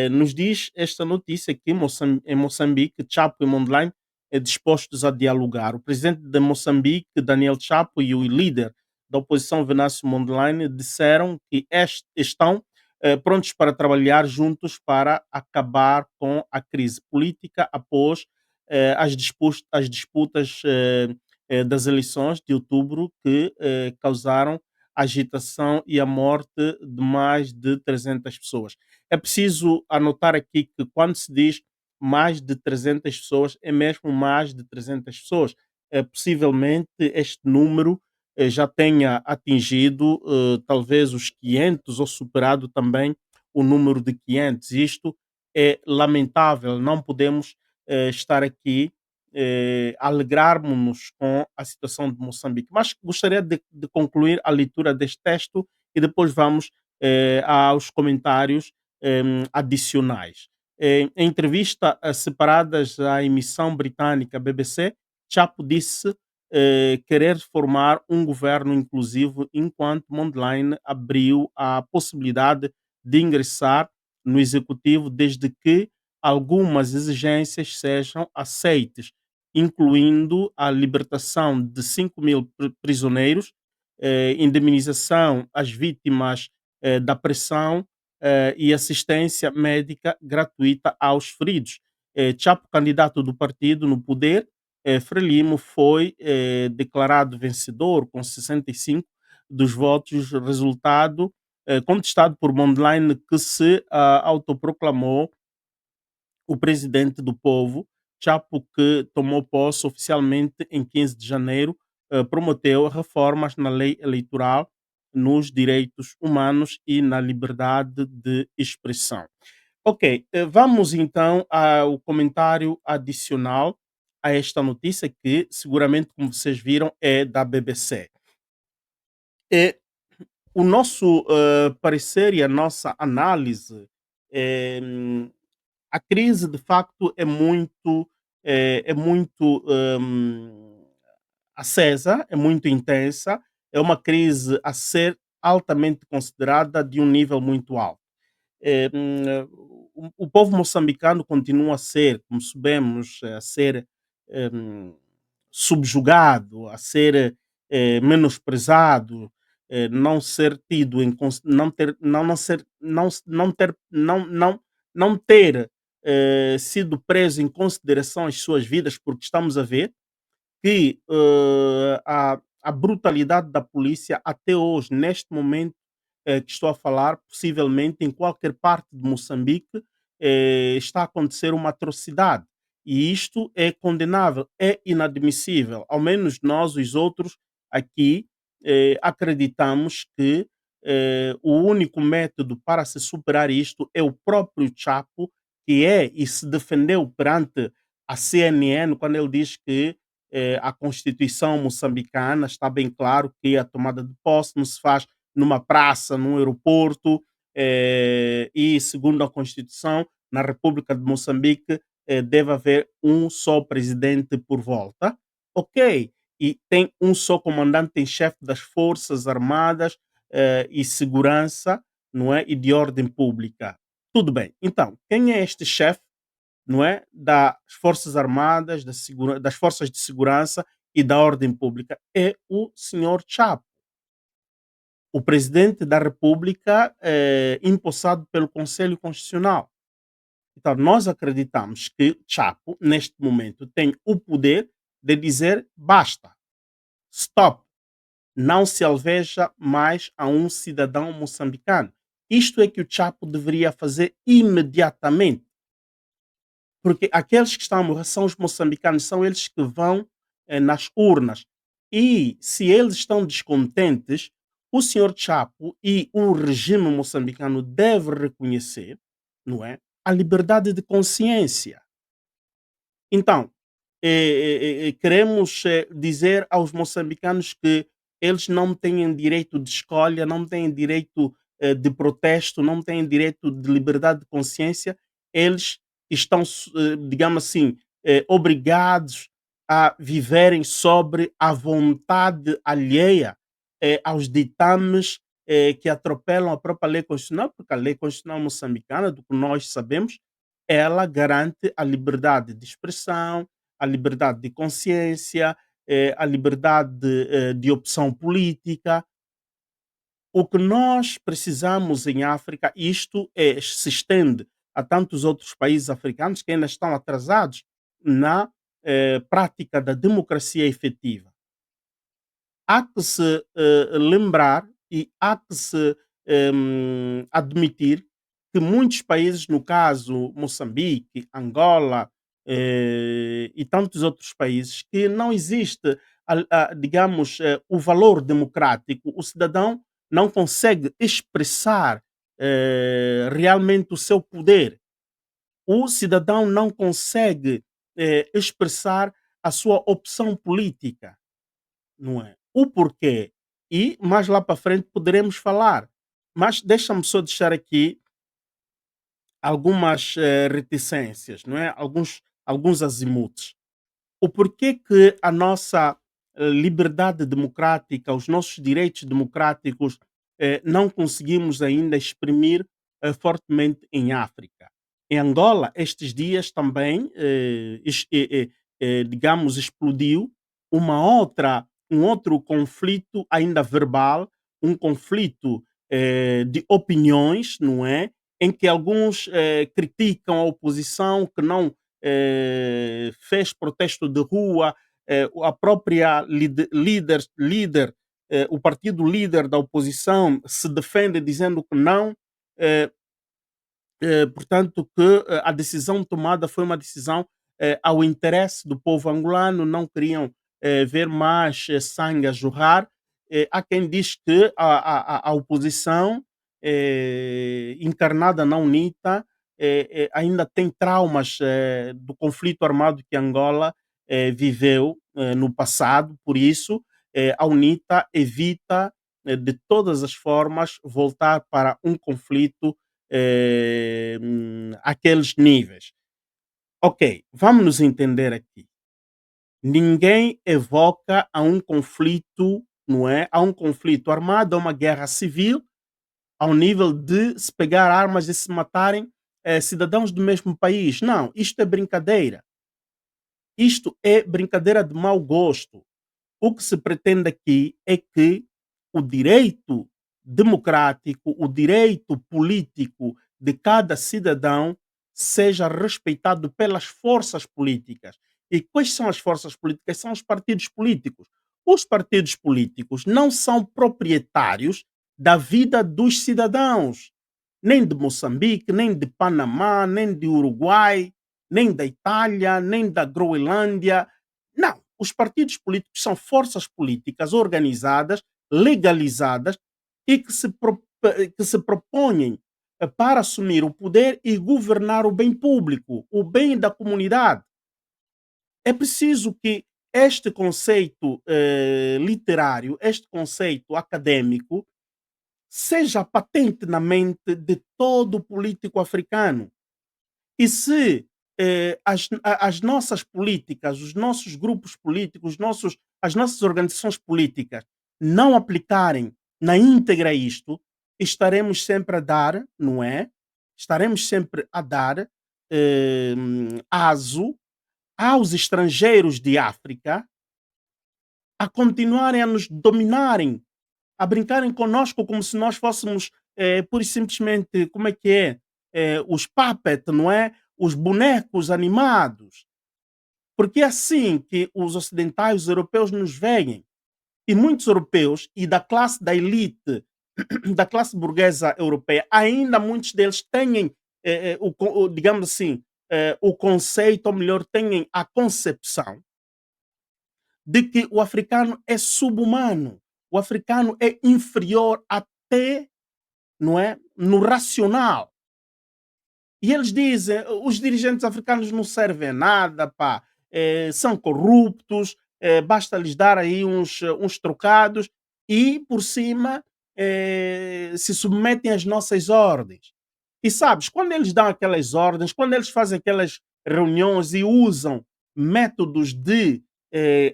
nos diz esta notícia que em Moçambique, Chapo e Mondlane dispostos a dialogar. O presidente de Moçambique, Daniel Chapo, e o líder da oposição, Venâncio Mondlane, disseram que estão prontos para trabalhar juntos para acabar com a crise política após as disputas das eleições de outubro que causaram agitação e a morte de mais de 300 pessoas. É preciso anotar aqui que quando se diz mais de 300 pessoas, é mesmo mais de 300 pessoas. Possivelmente este número já tenha atingido talvez os 500 ou superado também o número de 500. Isto é lamentável, não podemos estar aqui alegrarmos-nos com a situação de Moçambique. Mas gostaria de concluir a leitura deste texto e depois vamos aos comentários adicionais. Em entrevista separadas à emissão britânica BBC, Chapo disse querer formar um governo inclusivo enquanto Mondlane abriu a possibilidade de ingressar no executivo desde que algumas exigências sejam aceites, incluindo a libertação de 5.000 prisioneiros, indemnização às vítimas da pressão e assistência médica gratuita aos feridos. Chapo, candidato do partido no poder, Frelimo, foi declarado vencedor com 65 dos votos, resultado contestado por Mondlane, que se autoproclamou o presidente do povo. Chapo, que tomou posse oficialmente em 15 de janeiro, prometeu reformas na lei eleitoral, nos direitos humanos e na liberdade de expressão. Ok, vamos então ao comentário adicional a esta notícia, que seguramente, como vocês viram, é da BBC. O nosso parecer e a nossa análise, eh, a crise de facto é muito acesa, é muito intensa, é uma crise a ser altamente considerada de um nível muito alto. O povo moçambicano continua a ser, como sabemos, a ser hum, subjugado, a ser menosprezado, não ser tido em não ter não ser não ter não ter sido preso em consideração as suas vidas, porque estamos a ver que a brutalidade da polícia até hoje, neste momento que estou a falar, possivelmente em qualquer parte de Moçambique, está a acontecer uma atrocidade. E isto é condenável, é inadmissível. Ao menos nós, os outros, aqui, acreditamos que o único método para se superar isto é o próprio Chapo, que é e se defendeu perante a CNN quando ele diz que a Constituição moçambicana está bem claro que a tomada de posse não se faz numa praça, num aeroporto, e segundo a Constituição, na República de Moçambique deve haver um só presidente por volta. Ok, e tem um só comandante em chefe das Forças Armadas e Segurança, não é? E de ordem pública. Tudo bem. Então, quem é este chefe, não é? Das Forças Armadas, das Forças de Segurança e da Ordem Pública? É o senhor Chapo, o presidente da República, empossado pelo Conselho Constitucional. Então, nós acreditamos que Chapo, neste momento, tem o poder de dizer basta, stop, não se alveja mais a um cidadão moçambicano. Isto é que o Chapo deveria fazer imediatamente, porque aqueles que estão a morrer são os moçambicanos, são eles que vão nas urnas. E se eles estão descontentes, o senhor Chapo e o regime moçambicano devem reconhecer, não é, a liberdade de consciência. Então, queremos dizer aos moçambicanos que eles não têm direito de escolha, não têm direito de protesto, não têm direito de liberdade de consciência. Eles estão, digamos assim, obrigados a viverem sobre a vontade alheia aos ditames que atropelam a própria lei constitucional, porque a lei constitucional moçambicana, do que nós sabemos, ela garante a liberdade de expressão, a liberdade de consciência, a liberdade de opção política. O que nós precisamos em África, isto se estende a tantos outros países africanos que ainda estão atrasados na prática da democracia efetiva. Há que se lembrar e há que se admitir que muitos países, no caso Moçambique, Angola e tantos outros países, que não existe, digamos, o valor democrático, o cidadão não consegue expressar realmente o seu poder. O cidadão não consegue expressar a sua opção política, não é? O porquê. E mais lá para frente poderemos falar. Mas deixa-me só deixar aqui algumas reticências, não é? Alguns azimuts. O porquê que a nossa liberdade democrática, os nossos direitos democráticos, não conseguimos ainda exprimir fortemente em África. Em Angola, estes dias também, digamos, explodiu um outro conflito ainda verbal, um conflito de opiniões, não é? Em que alguns criticam a oposição que não fez protesto de rua, a própria o partido líder da oposição se defende dizendo que não, eh, portanto, que a decisão tomada foi uma decisão ao interesse do povo angolano, não queriam ver mais sangue a jorrar. Há quem diz que a oposição, encarnada na UNITA, ainda tem traumas do conflito armado que Angola viveu no passado, por isso a UNITA evita de todas as formas voltar para um conflito aqueles níveis. Ok, vamos nos entender aqui. Ninguém evoca a um conflito, não é? A um conflito armado, a uma guerra civil, ao nível de se pegar armas e se matarem cidadãos do mesmo país. Não, isto é brincadeira. Isto é brincadeira de mau gosto. O que se pretende aqui é que o direito democrático, o direito político de cada cidadão seja respeitado pelas forças políticas. E quais são as forças políticas? São os partidos políticos. Os partidos políticos não são proprietários da vida dos cidadãos, nem de Moçambique, nem de Panamá, nem de Uruguai, nem da Itália, nem da Groenlândia. Não, os partidos políticos são forças políticas organizadas, legalizadas e que se propõem para assumir o poder e governar o bem público, o bem da comunidade. É preciso que este conceito literário, este conceito acadêmico, seja patente na mente de todo político africano. E se as nossas políticas, os nossos grupos políticos, as nossas organizações políticas não aplicarem na íntegra isto, estaremos sempre a dar, não é? Estaremos sempre a dar aso aos estrangeiros de África a continuarem a nos dominarem, a brincarem conosco como se nós fôssemos pura e simplesmente, como é que é? Os puppet, não é? Os bonecos animados. Porque é assim que os ocidentais, os europeus nos veem. E muitos europeus e da classe da elite, da classe burguesa europeia, ainda muitos deles têm, digamos assim, o conceito, ou melhor, têm a concepção de que o africano é subhumano, o africano é inferior até, não é, no racional. E eles dizem, os dirigentes africanos não servem a nada, pá, são corruptos, basta lhes dar aí uns trocados e por cima se submetem às nossas ordens. E sabes, quando eles dão aquelas ordens, quando eles fazem aquelas reuniões e usam métodos de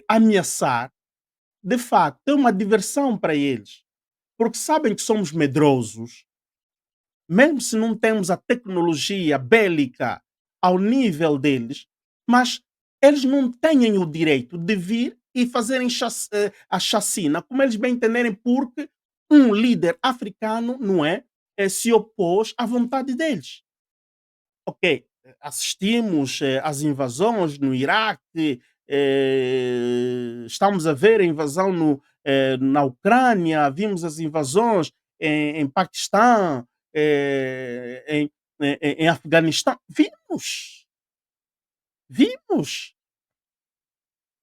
ameaçar, de facto, é uma diversão para eles. porque sabem que somos medrosos, mesmo se não temos a tecnologia bélica ao nível deles, mas eles não têm o direito de vir e fazerem a chacina como eles bem entenderem, porque um líder africano, não é, se opôs à vontade deles. Ok, assistimos às invasões no Iraque, estamos a ver a invasão na Ucrânia, vimos as invasões em Paquistão, em Afeganistão. Vimos.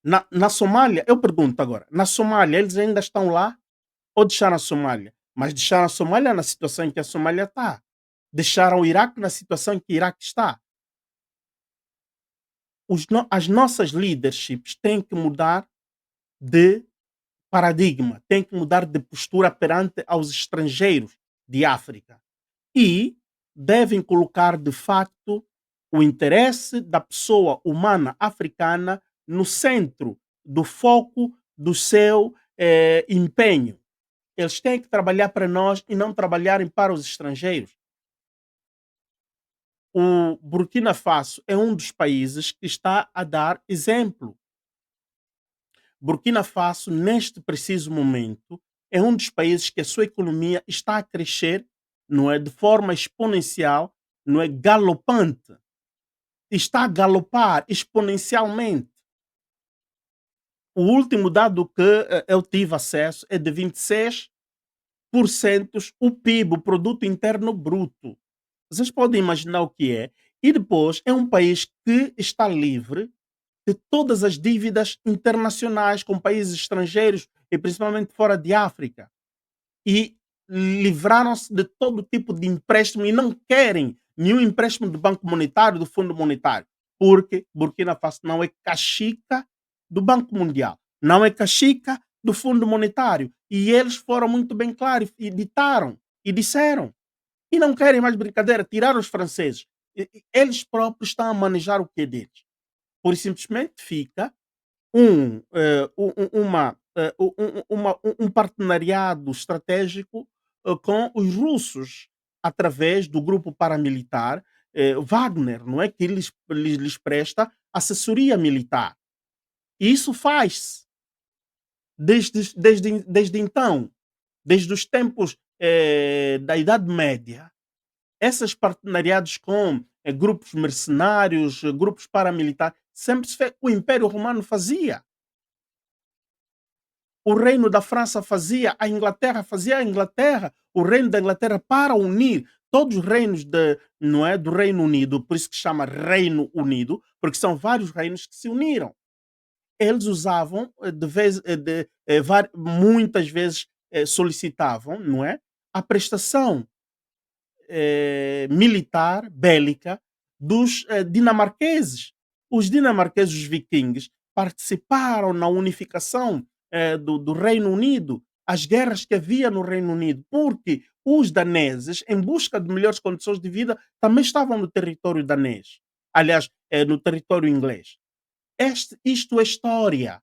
Na Somália, eu pergunto agora, na Somália eles ainda estão lá ou deixaram a Somália? Mas deixaram a Somália na situação em que a Somália está. Deixaram o Iraque na situação em que o Iraque está. As nossas leaderships têm que mudar de paradigma, têm que mudar de postura perante aos estrangeiros de África e devem colocar de facto o interesse da pessoa humana africana no centro do foco do seu empenho. Eles têm que trabalhar para nós e não trabalharem para os estrangeiros. O Burkina Faso é um dos países que está a dar exemplo. Burkina Faso, neste preciso momento, é um dos países que a sua economia está a crescer, não é, de forma exponencial, não é, galopante. Está a galopar exponencialmente. O último dado que eu tive acesso é de 26% o PIB, o produto interno bruto. Vocês podem imaginar o que é. E depois é um país que está livre de todas as dívidas internacionais com países estrangeiros e principalmente fora de África. E livraram-se de todo tipo de empréstimo e não querem nenhum empréstimo do Banco Monetário, do Fundo Monetário, porque Burkina Faso não é caxica do Banco Mundial, não é caxica do Fundo Monetário. E eles foram muito bem claros e ditaram e disseram. E não querem mais brincadeira, tiraram os franceses. Eles próprios estão a manejar o que é deles. Por simplesmente fica um partenariado estratégico com os russos, através do grupo paramilitar Wagner, não é? Que lhes presta assessoria militar. E isso faz-se desde então, desde os tempos da Idade Média. Esses partenariados com grupos mercenários, grupos paramilitares, sempre se fez. O Império Romano fazia. O Reino da França fazia, a Inglaterra fazia, a Inglaterra, o Reino da Inglaterra para unir todos os reinos não é, do Reino Unido, por isso que chama Reino Unido, porque são vários reinos que se uniram. Eles usavam, muitas vezes solicitavam, não é, a prestação militar, bélica, dos dinamarqueses. Os dinamarqueses, os vikings, participaram na unificação do Reino Unido, as guerras que havia no Reino Unido, porque os daneses, em busca de melhores condições de vida, também estavam no território danês. Aliás, no território inglês. Isto é história.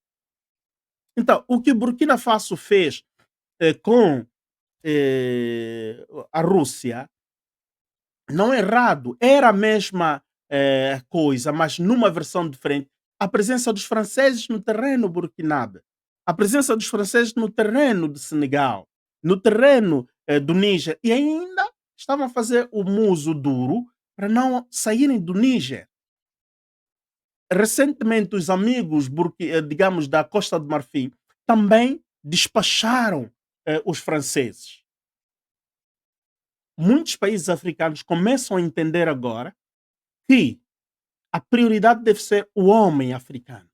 Então, o que Burkina Faso fez com a Rússia não é errado, era a mesma coisa, mas numa versão diferente. A presença dos franceses no terreno burkinabé, a presença dos franceses no terreno de Senegal, no terreno do Níger, e ainda estavam a fazer o muso duro para não saírem do Níger. Recentemente, os amigos, digamos, da Costa do Marfim, também despacharam os franceses. Muitos países africanos começam a entender agora que a prioridade deve ser o homem africano.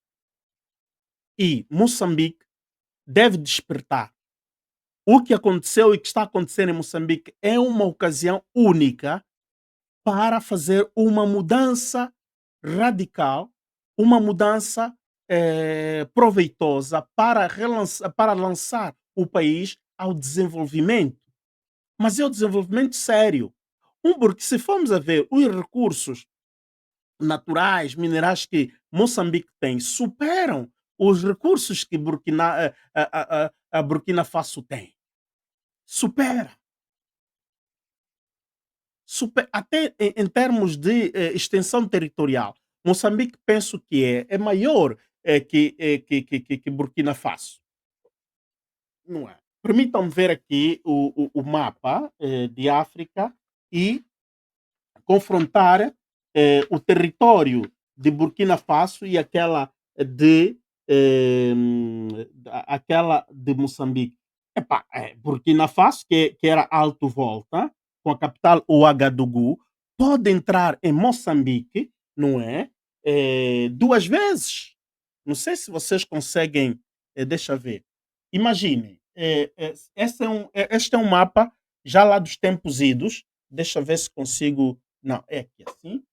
E Moçambique deve despertar. O que aconteceu e que está acontecendo em Moçambique é uma ocasião única para fazer uma mudança radical, uma mudança proveitosa para lançar o país ao desenvolvimento. Mas é o desenvolvimento sério. Porque se formos a ver os recursos naturais, minerais que Moçambique tem, superam os recursos que a Burkina Faso tem. supera, até em termos de extensão territorial. Moçambique penso que é maior que Burkina Faso, não é? Permitam-me ver aqui o mapa de África e confrontar o território de Burkina Faso e de aquela de Moçambique. Epá, Burkina Faso, que era Alto Volta, com a capital Ouagadougou, pode entrar em Moçambique, não é? Duas vezes. Não sei se vocês conseguem, deixa ver. Imaginem, este é um mapa já lá dos tempos idos. Deixa ver se consigo. Não, é aqui assim.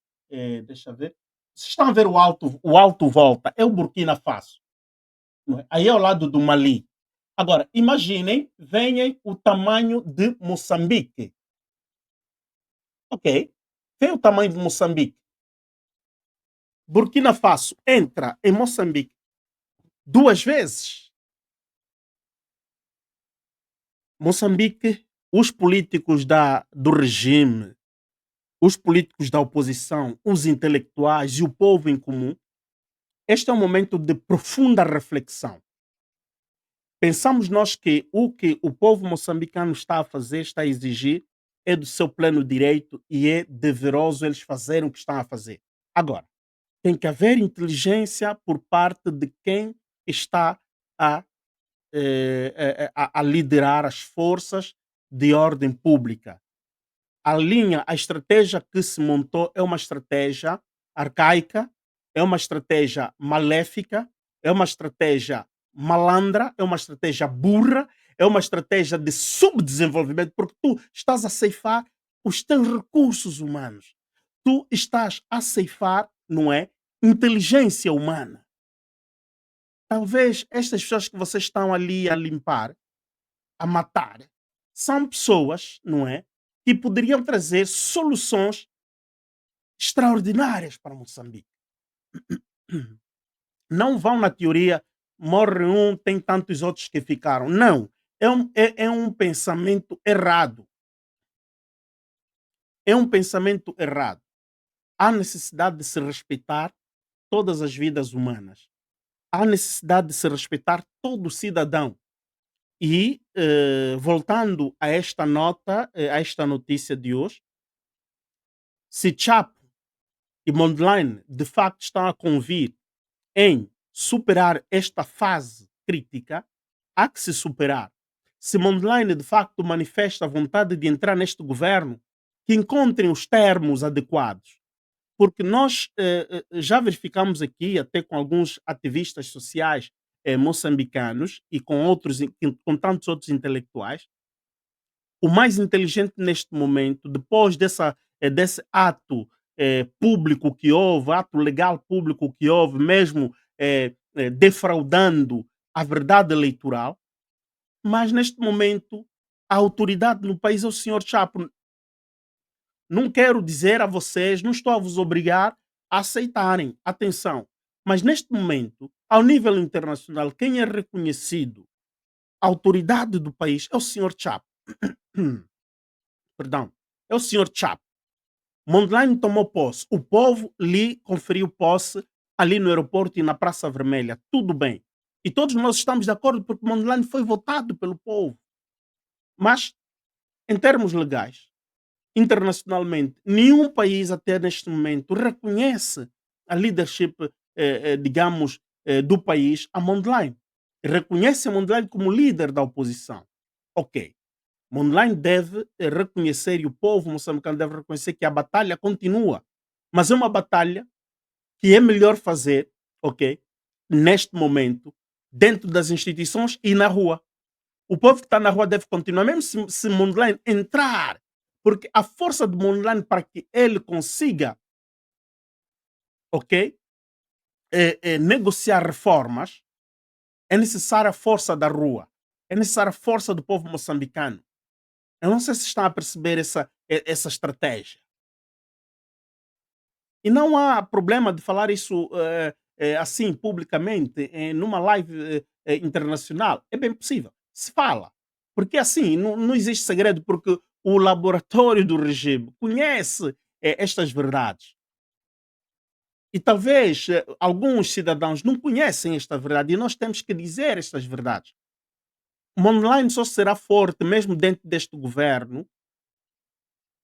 Deixa ver. Vocês estão a ver o alto volta, é o Burkina Faso. Não é? Aí é ao lado do Mali. Agora, imaginem, venham o tamanho de Moçambique. Ok? Vem o tamanho de Moçambique. Burkina Faso entra em Moçambique duas vezes. Moçambique, os políticos do regime, os políticos da oposição, os intelectuais e o povo em comum, este é um momento de profunda reflexão. Pensamos nós que o povo moçambicano está a fazer, está a exigir, é do seu pleno direito e é deveroso eles fazerem o que estão a fazer. Agora, tem que haver inteligência por parte de quem está a, a liderar as forças de ordem pública. A estratégia que se montou é uma estratégia arcaica, é uma estratégia maléfica, é uma estratégia malandra, é uma estratégia burra, é uma estratégia de subdesenvolvimento, porque tu estás a ceifar os teus recursos humanos. Tu estás a ceifar, não é? Inteligência humana. Talvez estas pessoas que vocês estão ali a limpar, a matar, são pessoas, não é? Que poderiam trazer soluções extraordinárias para Moçambique. Não vão na teoria, morre um, tem tantos outros que ficaram. Não. É um pensamento errado. É um pensamento errado. Há necessidade de se respeitar todas as vidas humanas. Há necessidade de se respeitar todo cidadão. E, voltando a esta nota, a esta notícia de hoje, se Chapo e Mondlane de facto estão a convir em superar esta fase crítica, há que se superar. Se Mondlane de facto manifesta a vontade de entrar neste governo, que encontrem os termos adequados. Porque nós já verificamos aqui, até com alguns ativistas sociais moçambicanos e com com tantos outros intelectuais, o mais inteligente neste momento, depois desse ato público que houve, ato legal público que houve, mesmo defraudando a verdade eleitoral, mas neste momento a autoridade no país é o senhor Chapo. Não quero dizer a vocês, não estou a vos obrigar a aceitarem, atenção, mas neste momento, ao nível internacional, quem é reconhecido a autoridade do país é o senhor Chapo. Perdão, é o senhor Chapo. Mondlane tomou posse. O povo lhe conferiu posse ali no aeroporto e na Praça Vermelha. Tudo bem. E todos nós estamos de acordo porque Mondlane foi votado pelo povo. Mas, em termos legais, internacionalmente, nenhum país até neste momento reconhece a leadership, digamos, do país a Mondlane. Reconhece a Mondlane como líder da oposição. Ok. Mondlane deve reconhecer e o povo moçambicano deve reconhecer que a batalha continua. Mas é uma batalha que é melhor fazer, ok? Neste momento, dentro das instituições e na rua. O povo que está na rua deve continuar, mesmo se Mondlane entrar, porque a força de Mondlane para que ele consiga, ok? Negociar reformas, é necessária a força da rua, é necessária a força do povo moçambicano. Eu não sei se estão a perceber essa estratégia. E não há problema de falar isso assim publicamente, numa live internacional. É bem possível. Se fala. Porque assim, não existe segredo, porque o laboratório do regime conhece estas verdades. E talvez alguns cidadãos não conhecem esta verdade e nós temos que dizer estas verdades. O online só será forte, mesmo dentro deste governo,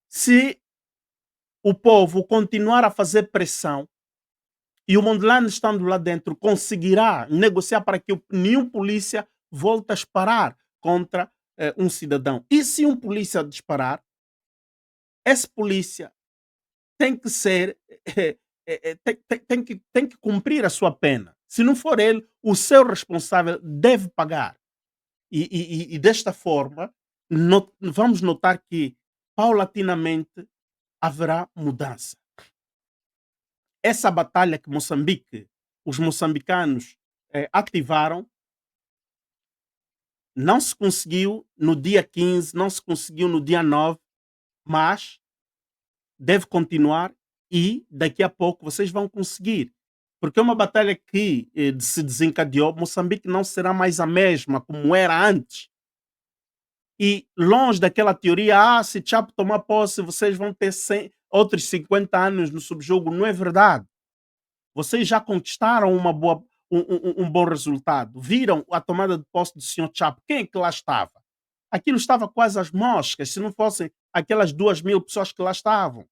se o povo continuar a fazer pressão e o Mondlane, estando lá dentro, conseguirá negociar para que nenhum polícia volte a disparar contra um cidadão. E se um polícia disparar, esse polícia tem que ser, tem que cumprir a sua pena. Se não for ele, o seu responsável deve pagar. E desta forma, vamos notar que paulatinamente haverá mudança. Essa batalha que Moçambique, os moçambicanos ativaram, não se conseguiu no dia 15, não se conseguiu no dia 9, mas deve continuar e daqui a pouco vocês vão conseguir. Porque é uma batalha que se desencadeou, Moçambique não será mais a mesma como era antes. E longe daquela teoria, se Chapo tomar posse, vocês vão ter 100, outros 50 anos no subjogo. Não é verdade. Vocês já conquistaram um bom resultado. Viram a tomada de posse do senhor Chapo. Quem é que lá estava? Aquilo estava quase às moscas, se não fossem aquelas 2.000 pessoas que lá estavam.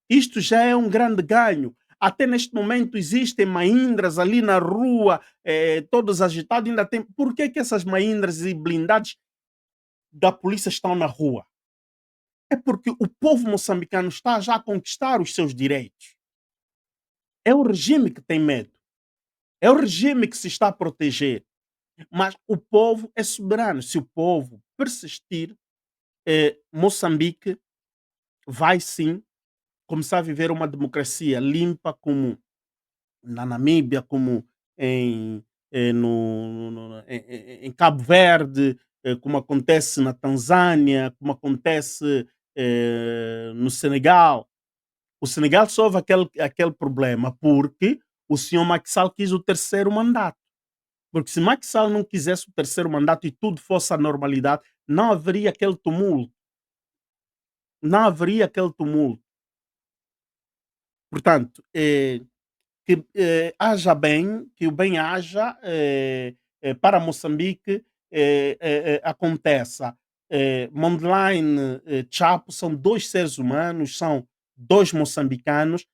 Isto já é um grande ganho. Até neste momento existem maindras ali na rua, todos agitados, ainda tem. Por que, que essas maindras e blindados da polícia estão na rua? É porque o povo moçambicano está já a conquistar os seus direitos. É o regime que tem medo. É o regime que se está a proteger. Mas o povo é soberano. Se o povo persistir, Moçambique vai sim começar a viver uma democracia limpa, como na Namíbia, como em, em Cabo Verde, como acontece na Tanzânia, como acontece no Senegal. O Senegal só houve aquele problema porque o senhor Macky Sall quis o terceiro mandato. Porque se Macky Sall não quisesse o terceiro mandato e tudo fosse a normalidade, não haveria aquele tumulto. Não haveria aquele tumulto. Portanto, que haja bem, que o bem haja para Moçambique, aconteça. Mondlane, Chapo são dois seres humanos, são dois moçambicanos,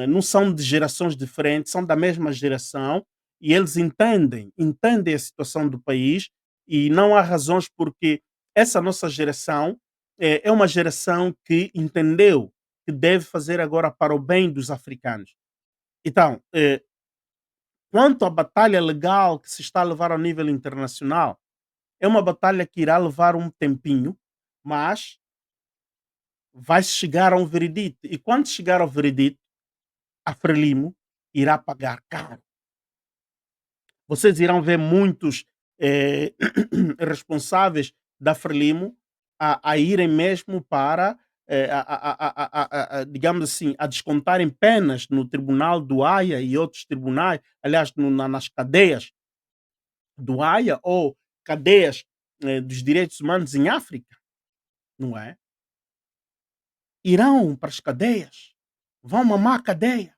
não são de gerações diferentes, são da mesma geração e eles entendem a situação do país e não há razões porque essa nossa geração é uma geração que entendeu que deve fazer agora para o bem dos africanos. Então, quanto à batalha legal que se está a levar ao nível internacional, é uma batalha que irá levar um tempinho, mas vai chegar a um veredito. E quando chegar ao veredito, a Frelimo irá pagar caro. Vocês irão ver muitos responsáveis da Frelimo a irem mesmo para, digamos assim, a descontarem penas no tribunal do Haia e outros tribunais, aliás, nas cadeias do Haia ou cadeias dos direitos humanos em África, não é? Irão para as cadeias, vão mamar a cadeia,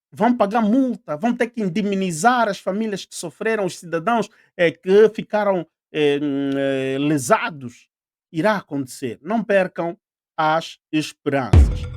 vão pagar multa, vão ter que indemnizar as famílias que sofreram, os cidadãos que ficaram lesados. Irá acontecer. Não percam as esperanças.